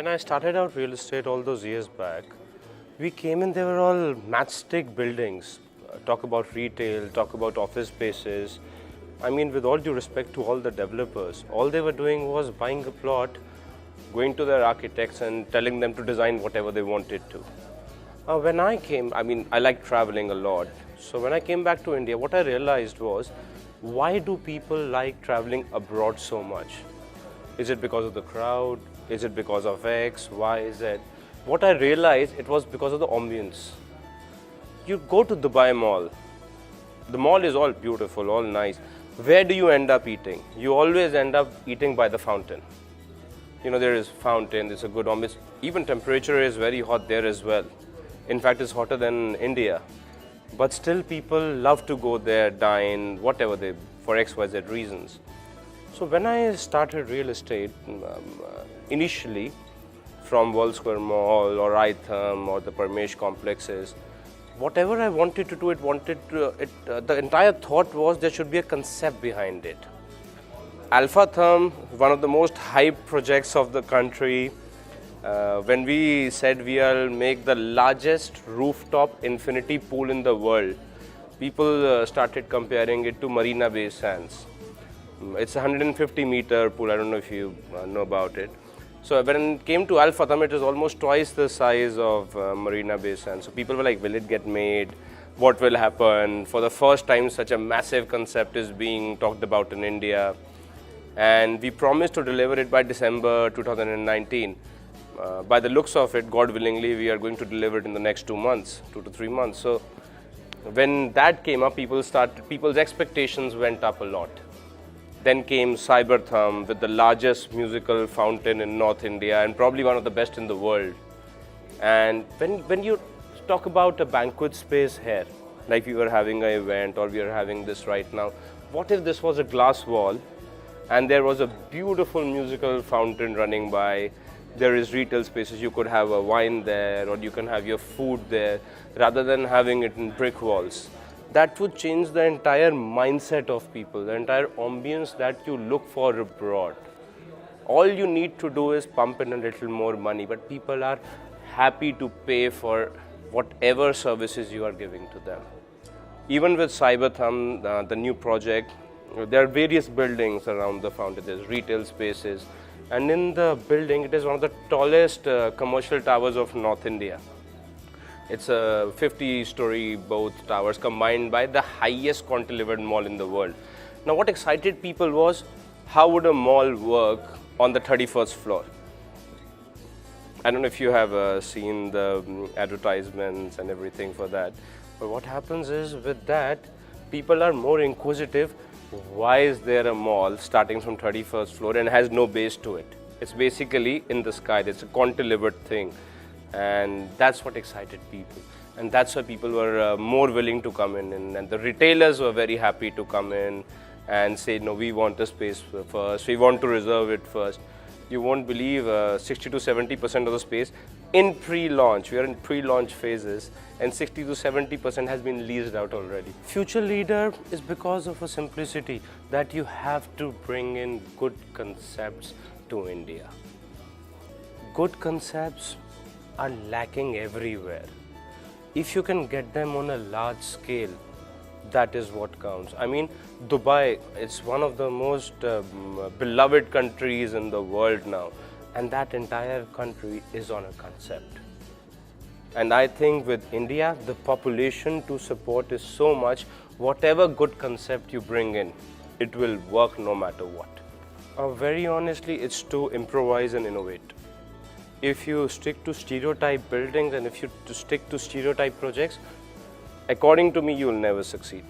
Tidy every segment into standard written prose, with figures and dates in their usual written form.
When I started out real estate all those years back, we came in, they were all matchstick buildings. Talk about retail, talk about office spaces. I mean, with all due respect to all the developers, all they were doing was buying a plot, going to their architects and telling them to design whatever they wanted to. When I came, I like traveling a lot. So when I came back to India, what I realized was, why do people like traveling abroad so much? Is it because of the crowd? Is it because of X, Y, Z? What I realized, it was because of the ambience. You go to Dubai Mall. The mall is all beautiful, all nice. Where do you end up eating? You always end up eating by the fountain. You know, there is fountain, there's a good ambience. Even temperature is very hot there as well. In fact, it's hotter than India. But still people love to go there, dine, whatever they, for X, Y, Z reasons. So when I started real estate, initially from World Square Mall or Itham or the Parmesh complexes, whatever I wanted to do, the entire thought was there should be a concept behind it. Alpha Thumb, one of the most hyped projects of the country. When we said we'll make the largest rooftop infinity pool in the world, people started comparing it to Marina Bay Sands. It's a 150-meter pool. I don't know if you know about it. So when it came to Alpha Thumb, it was almost twice the size of Marina Bay Sands. So people were like, will it get made? What will happen? For the first time, such a massive concept is being talked about in India. And we promised to deliver it by December 2019. By the looks of it, God willingly, we are going to deliver it in the next 2 months, 2 to 3 months. So when that came up, people's expectations went up a lot. Then came Cyber Thumb with the largest musical fountain in North India and probably one of the best in the world. And when you talk about a banquet space here, like we were having an event or we are having this right now, what if this was a glass wall and there was a beautiful musical fountain running by? There is retail spaces, you could have a wine there or you can have your food there rather than having it in brick walls. That would change the entire mindset of people, the entire ambience that you look for abroad. All you need to do is pump in a little more money, but people are happy to pay for whatever services you are giving to them. Even with Cyber Thumb, the new project, there are various buildings around the fountain. There's retail spaces. And in the building, it is one of the tallest commercial towers of North India. It's a 50-story both towers combined by the highest cantilevered mall in the world. Now what excited people was, how would a mall work on the 31st floor? I don't know if you have seen the advertisements and everything for that. But what happens is with that, people are more inquisitive. Why is there a mall starting from 31st floor and has no base to it? It's basically in the sky. It's a cantilevered thing. And that's what excited people. And that's why people were more willing to come in. And the retailers were very happy to come in and say, no, we want the space first. We want to reserve it first. You won't believe 60 to 70% of the space in pre-launch. We are in pre-launch phases and 60 to 70% has been leased out already. Future leader is because of a simplicity that you have to bring in good concepts to India. Good concepts are lacking everywhere. If you can get them on a large scale, that is what counts. I mean, Dubai, it's one of the most beloved countries in the world now, and that entire country is on a concept. And I think with India, the population to support is so much, whatever good concept you bring in, it will work no matter what. Very honestly, it's to improvise and innovate. If you stick to stereotype buildings and if you stick to stereotype projects, according to me, you will never succeed.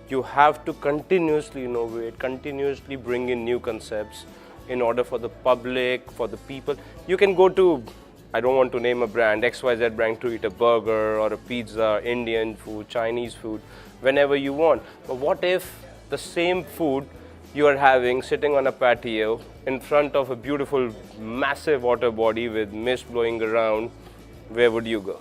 You have to continuously innovate, continuously bring in new concepts in order for the public, for the people. You can go to, I don't want to name a brand, XYZ brand, to eat a burger or a pizza, Indian food, Chinese food, whenever you want. But what if the same food you are having sitting on a patio in front of a beautiful, massive water body with mist blowing around? Where would you go?